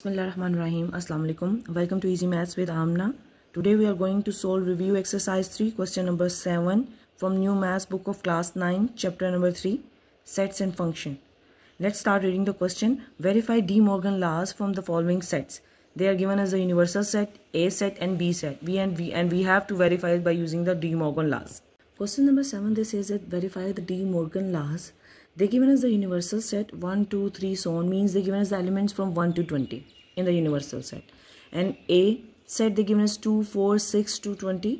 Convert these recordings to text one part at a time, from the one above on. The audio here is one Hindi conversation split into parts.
Bismillahirrahmanirrahim. Assalamu alaikum. Welcome to Easy Maths with Amna. Today we are going to solve review exercise 3 question number 7 from new maths book of class 9 chapter number 3 sets and function. Let's start reading the question. Verify De Morgan laws from the following sets. They are given as a universal set, A set and B set. We have to verify it by using the De Morgan laws. Question number 7, they says that verify the De Morgan laws. They given us the universal set 1, 2, 3 so on, means they given us the elements from 1 to 20 in the universal set. And A set they given us 2, 4, 6 to 20,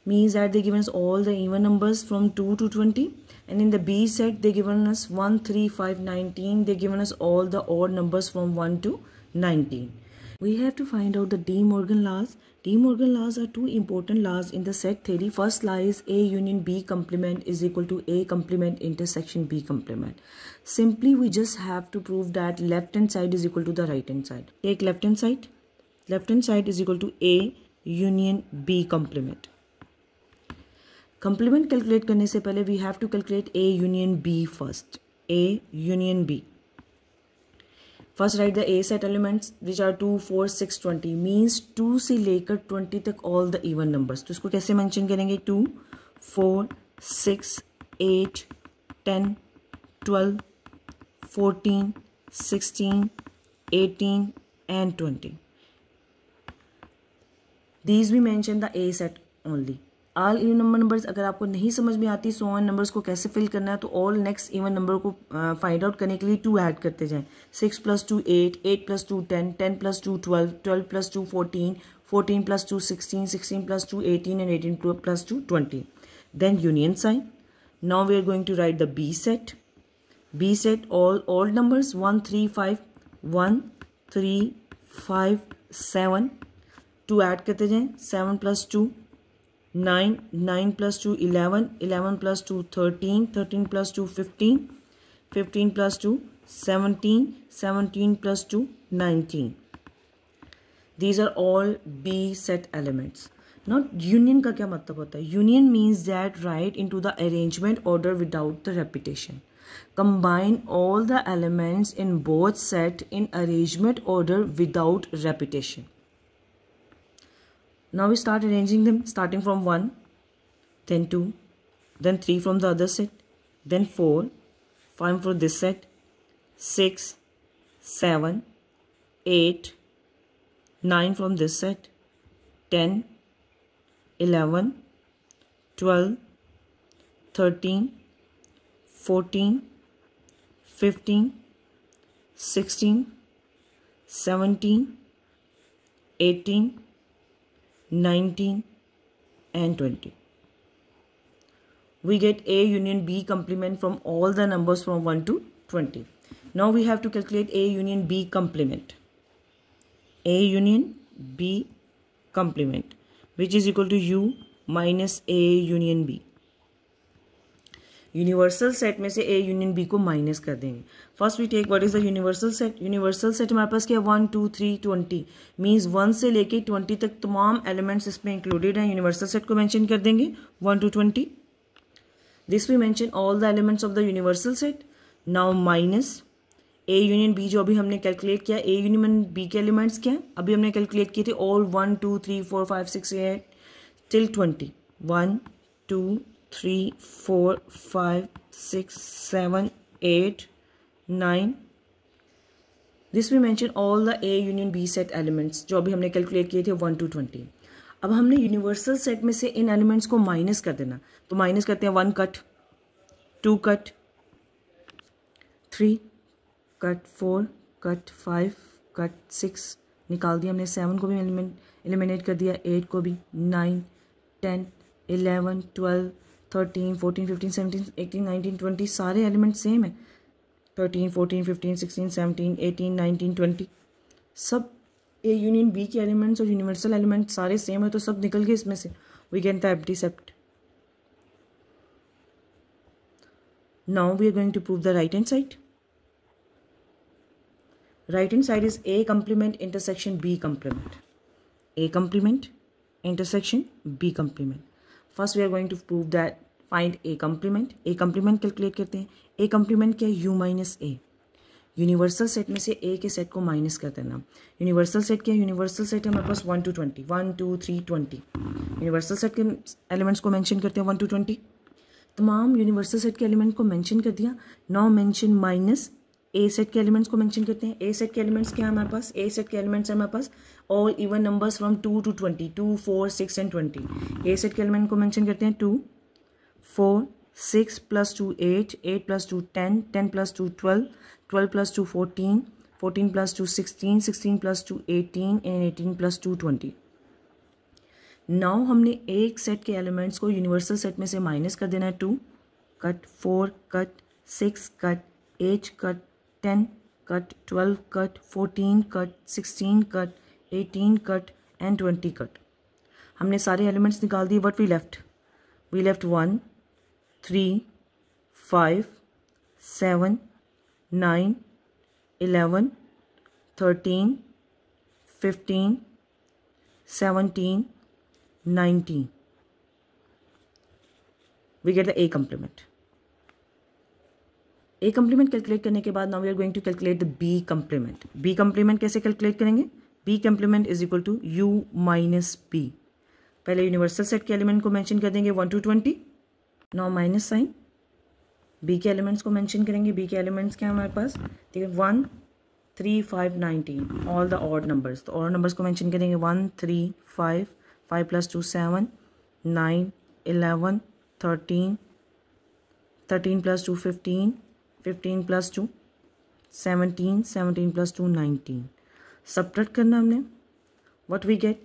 means that they given us all the even numbers from 2 to 20. And in the B set they given us 1, 3, 5, 19, they given us all the odd numbers from 1 to 19. We have to find out the De Morgan laws. De Morgan laws are two important laws in the set theory. First law is A union B complement is equal to A complement intersection B complement. Simply we just have to prove that left hand side is equal to the right hand side. Take left hand side. Left hand side is equal to A union B complement. Complement calculate करने से पहले we have to calculate A union B first. A union B. First write the A set elements which are 2, 4, 6, 20 means 2 से लेकर 20 तक all the even numbers. तो इसको कैसे mention करेंगे 2, 4, 6, 8, 10, 12, 14, 16, 18 and 20. These we mention the A set only. All even numbers अगर आपको नहीं समझ में आती सो ऑन नंबर्स को कैसे फिल करना है तो ऑल नेक्स्ट इवन नंबर को फाइंड आउट करने के लिए 2 ऐड करते जाएं. 6 + 2 8, 8 + 2 10, 10 + 2 12, 12 + 2 14, 14 + 2 16, 16 + 2 18 and 18 + 2 20. Then union sign. Now we are going to write the B set. B set all odd numbers 1, 3, 5, 1, 3, 5, 7. 2 add करते जाएं. 7 + 2 9, 9 + 2 11, 11 + 2 13, 13 + 2 15, 15 + 2 17, 17 + 2 19. These are all B set elements. Now union का क्या मतलब होता है? Union means that write into the arrangement order without the repetition. Combine all the elements in both set in arrangement order without repetition. Now we start arranging them starting from 1, then 2, then 3 from the other set, then 4, 5 for this set, 6, 7, 8, 9 from this set, 10, 11, 12, 13, 14, 15, 16, 17, 18, 19 and 20. We get A union B complement from all the numbers from 1 to 20. Now we have to calculate A union B complement. A union B complement which is equal to U minus A union B. Universal set में से ए यूनियन बी को माइनस कर देंगे. First we take what is the universal set. Universal set हमारे पास क्या 1, 2, 3, 20 मीन्स 1 से लेके 20 तक तमाम एलिमेंट्स इसमें इंक्लूडेड हैं. यूनिवर्सल सेट को मेंशन कर देंगे 1 to 20. This we mention all the elements of the universal set. Now minus A union B जो अभी हमने कैलकुलेट किया. ए यूनियन बी के एलिमेंट्स क्या अभी हमने कैलकुलेट किए थे all 1, 2, 3, 4, 5, 6, 8 till 20. 1, 2, 3, 4, 5, 6, 7, 8, 9. This we mention all the A union B set elements जो अभी हमने कैलकुलेट किए थे 1 to 20. अब हमने यूनिवर्सल सेट में से इन एलिमेंट्स को माइनस कर देना. तो माइनस करते हैं 1 cut, 2 cut, 3 cut, 4 cut, 5 cut, 6 निकाल दिया हमने. 7 को भी एलिमिनेट कर दिया, 8 को भी, 9, 10, 11, 12, 13, 14, 15, 17, 18, 19, 20 सारे एलिमेंट सेम है. 13, 14, 15, 16, 17, 18, 19, 20 सब ए यूनियन बी के एलिमेंट्स और यूनिवर्सल एलिमेंट सारे सेम है तो सब निकल गए इसमें से. We get the empty set. Now we are going to prove the right hand side. Right hand side is A complement intersection B complement. A complement intersection B complement. First we are going to prove that find A complement. A complement calculate करते हैं. A complement क्या है? U minus A. Universal set में से ए के सेट को माइनस कर देना। यूनिवर्सल सेट क्या है? यूनिवर्सल सेट है हमारे पास 1 to 20, 1 2 3 20। यूनिवर्सल सेट के एलिमेंट्स को मेंशन करते हैं 1 to 20। तमाम यूनिवर्सल सेट के एलिमेंट को मेंशन कर दिया। नाउ मेंशन माइनस ए सेट के एलिमेंट्स को मेंशन करते हैं। ए सेट के एलिमेंट्स क्या है हमारे पास? ए सेट के एलिमेंट्स है हमारे पास all even numbers from 2 to 20, 2 4 6 and 20। A set के एलिमेंट को मेंशन करते हैं 2 4 6 plus 2 8, 8 plus 2 10, 10 plus 2 12, 12 plus 2 14, 14 plus 2 16, 16 plus 2 18 and 18 plus 2 20। Now हमने एक सेट के एलिमेंट्स को यूनिवर्सल सेट में से माइनस कर देना है। 2 cut, 4 cut, 6 cut, 8 cut, 10 cut, 12 cut, 14 cut, 16 cut, 18 cut and 20 cut. हमने सारे एलिमेंट्स निकाल दिए। What we left 1 3 5 7 9 11 13 15 17 19। we get the A complement. A complement calculate करने के बाद now we are going to calculate the B complement. B complement कैसे कैलकुलेट करेंगे? B complement is equal to U minus B। पहले यूनिवर्सल सेट के एलिमेंट को मेंशन कर देंगे 1 to 20। Now minus sign B के एलिमेंट्स को मेंशन करेंगे। बी के एलिमेंट्स क्या है हमारे पास? ठीक है, 1 3 5 19 ऑल द ऑड नंबर्स। तो ऑड नंबर्स को मेंशन करेंगे 1 3 5 5 plus 2 7 9 11 13 13 plus 2 15 15 plus 2 17 17 plus 2 19। Subtract करना हमने। What we get?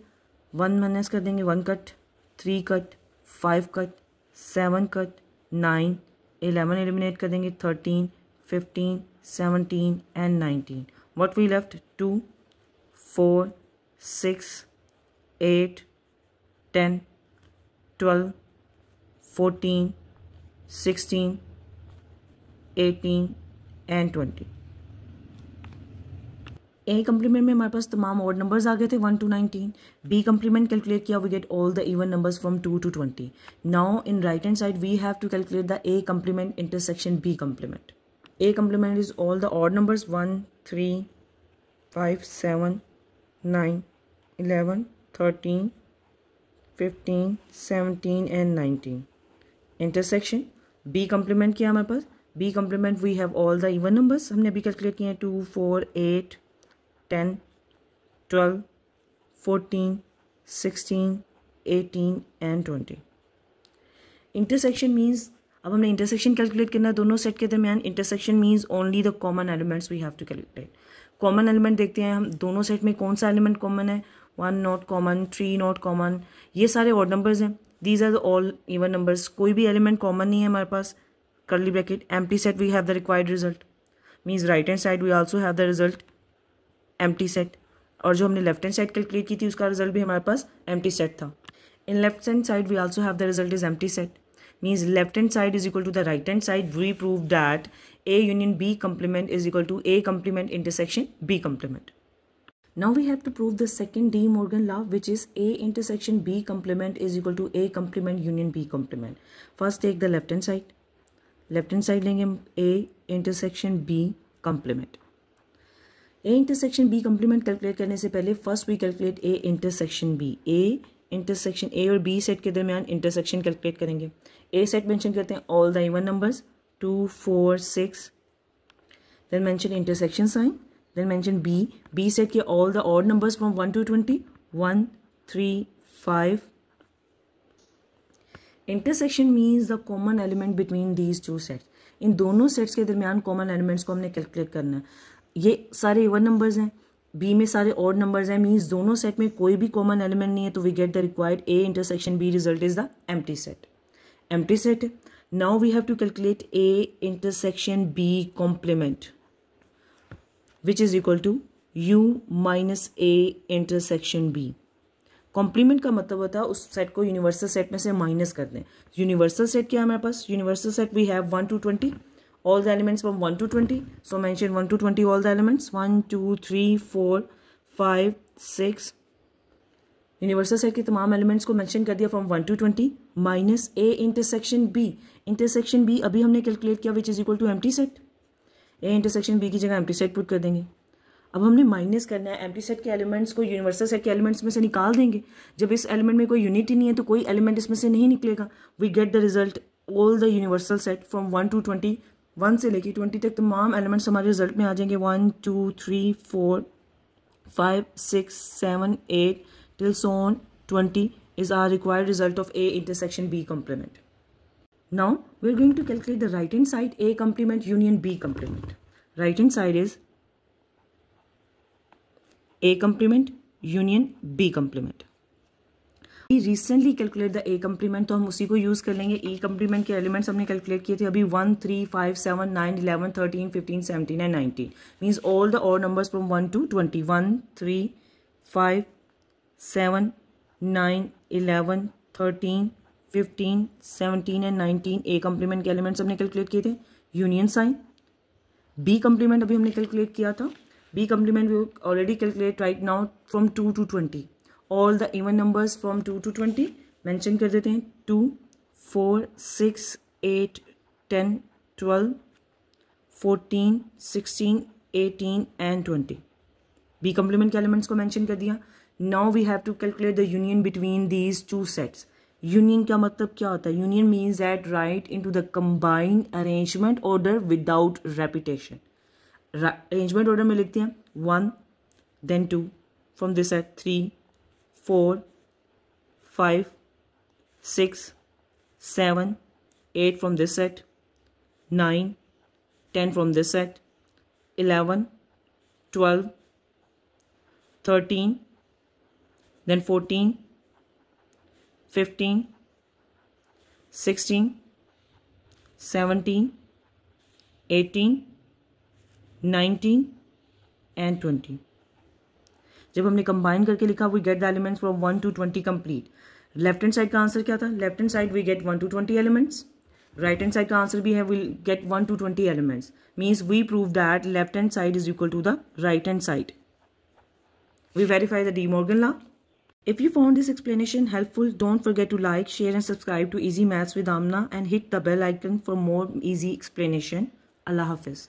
1 माइनस कर देंगे 1 cut, 3 cut, 5 cut, 7 cut, 9 11 eliminate कर देंगे 13 15 17 and 19। What we left? 2 4 6 8 10 12 14 16 18 and 20। A complement में हमारे पास तमाम ऑड नंबर्स आ गए थे 1 to 19। बी कम्प्लीमेंट कैलकुलेट किया, we get all the even numbers from 2 to 20। Now in right hand side we have to calculate the A complement intersection B complement. A complement is all the odd numbers 1 3 5 7 9 11 13 15 17 and 19। Intersection B complement किया हमारे पास। B complement we have all the even numbers, हमने अभी कैलकुलेट किए हैं 2 4 8 10 12 14 16 18 एंड 20। इंटरसेक्शन मीन्स अब हमने इंटरसेक्शन कैलकुलेट करना है दोनों सेट के दरमियान। Intersection means only the common elements we have to calculate. Common element देखते हैं हम दोनों सेट में कौन सा एलिमेंट कॉमन है। 1 नॉट कॉमन, 3 नॉट कॉमन, ये सारे ऑड नंबर्स हैं। These are the all even numbers. कोई भी एलिमेंट कॉमन नहीं है हमारे पास। Curly bracket empty set we have the required result. Means right hand side we also have the result empty set. और जो हमने लेफ्ट हैंड साइड कैलकुलेट की थी उसका रिजल्ट भी हमारे पास एम्प्टी सेट था। In left hand side we also have the result is empty set. Means left hand side is equal to the right hand side. We prove that A union B complement is equal to A complement intersection B complement. Now we have to prove the second De Morgan law, which is A intersection B complement is equal to A complement union B complement. First take the left hand side. Left hand side लेंगे हम A intersection B complement. A intersection B complement calculate करने से पहले first we calculate A intersection B. A intersection A और B सेट के दरमियान इंटरसेक्शन कैलकुलेट करेंगे। A सेट मेंशन करते हैं all the even numbers 2 4 6, then mention intersection sign, then mention B set के all the odd numbers from 1 to 20, 1 3 5। intersection means the common element between these two sets। इन दोनों सेट्स के दरमियान कॉमन एलिमेंट्स को हमने कैलकुलेट करना है। ये सारे इवन नंबर्स हैं, बी में सारे ऑड नंबर्स हैं। मीन्स दोनों सेट में कोई भी कॉमन एलिमेंट नहीं है, तो we get the required A intersection B result is the empty set। empty set है। Now we have to calculate A intersection B complement, which is equal to U minus A intersection B। Complement का मतलब होता है उस सेट को यूनिवर्सल सेट में से माइनस कर दें। यूनिवर्सल सेट क्या है हमारे पास? Universal set we have 1 to 20 all the elements from 1 to 20, so mention 1 to 20 all the elements 1 2 3 4 5 6। Universal set के तमाम एलिमेंट्स को मेंशन कर दिया from 1 to 20 minus A intersection B। Intersection B अभी हमने कैलकुलेट किया which is equal to empty set. A intersection B की जगह एम्प्टी सेट पुट कर देंगे। अब हमने माइनस करना है, एम्प्टी सेट के एलिमेंट्स को यूनिवर्सल सेट के एलिमेंट्स में से निकाल देंगे। जब इस एलिमेंट में कोई यूनिट ही नहीं है तो कोई एलिमेंट इसमें से नहीं निकलेगा। We get the result all the universal set from 1 to 20, 1 से लेके 20 तक तमाम एलिमेंट्स हमारे रिजल्ट में आ जाएंगे। 1 2 3 4 5 6 7 8 till so on 20 is our required result of A intersection B complement. Now we are going to calculate the right hand side A complement union B complement. Right hand side is A complement union B complement. We recently calculate the A complement, तो हम उसी को यूज कर लेंगे। E complement के एलिमेंट्स हमने कैलकुलेट किए थे अभी 1 3 5 7 9 11 13 15 17 and 19 means all the odd numbers from 1 to 20, 1 3 5 7 9 11 13 15 17 and 19 A complement के एलिमेंट्स हमने कैलकुलेट किए थे। यूनियन साइन B complement अभी हमने कैलकुलेट किया था। B complement we already calculate right now from 2 to 20. All the even numbers from 2 to 20 mention कर देते हैं। 2 4 6 8 10 12 14 16 18 and 20 B complement के एलिमेंट्स को मेंशन कर दिया। Now we have to calculate the union between these two sets. Union का मतलब क्या होता है? Union means that right into the combined arrangement order without repetition. Arrangement order में लिखते हैं 1 then 2 from this set, 3 4 5 6 7 8 from this set, 9 10 from this set, 11 12 13 then 14 15 16 17 18 19 and 20। जब हमने कंबाइन करके लिखा we get the elements from 1 to 20 complete. Left hand side का आंसर क्या था? Left hand side we get 1 to 20 elements. Right hand side का आंसर भी है we get 1 to 20 elements. Means we prove that left hand side is equal to the right hand side. We verify the De Morgan law. If you found this explanation helpful, don't forget to like, share and subscribe to Easy Maths with Amna and hit the bell icon for more easy explanation. Allah Hafiz.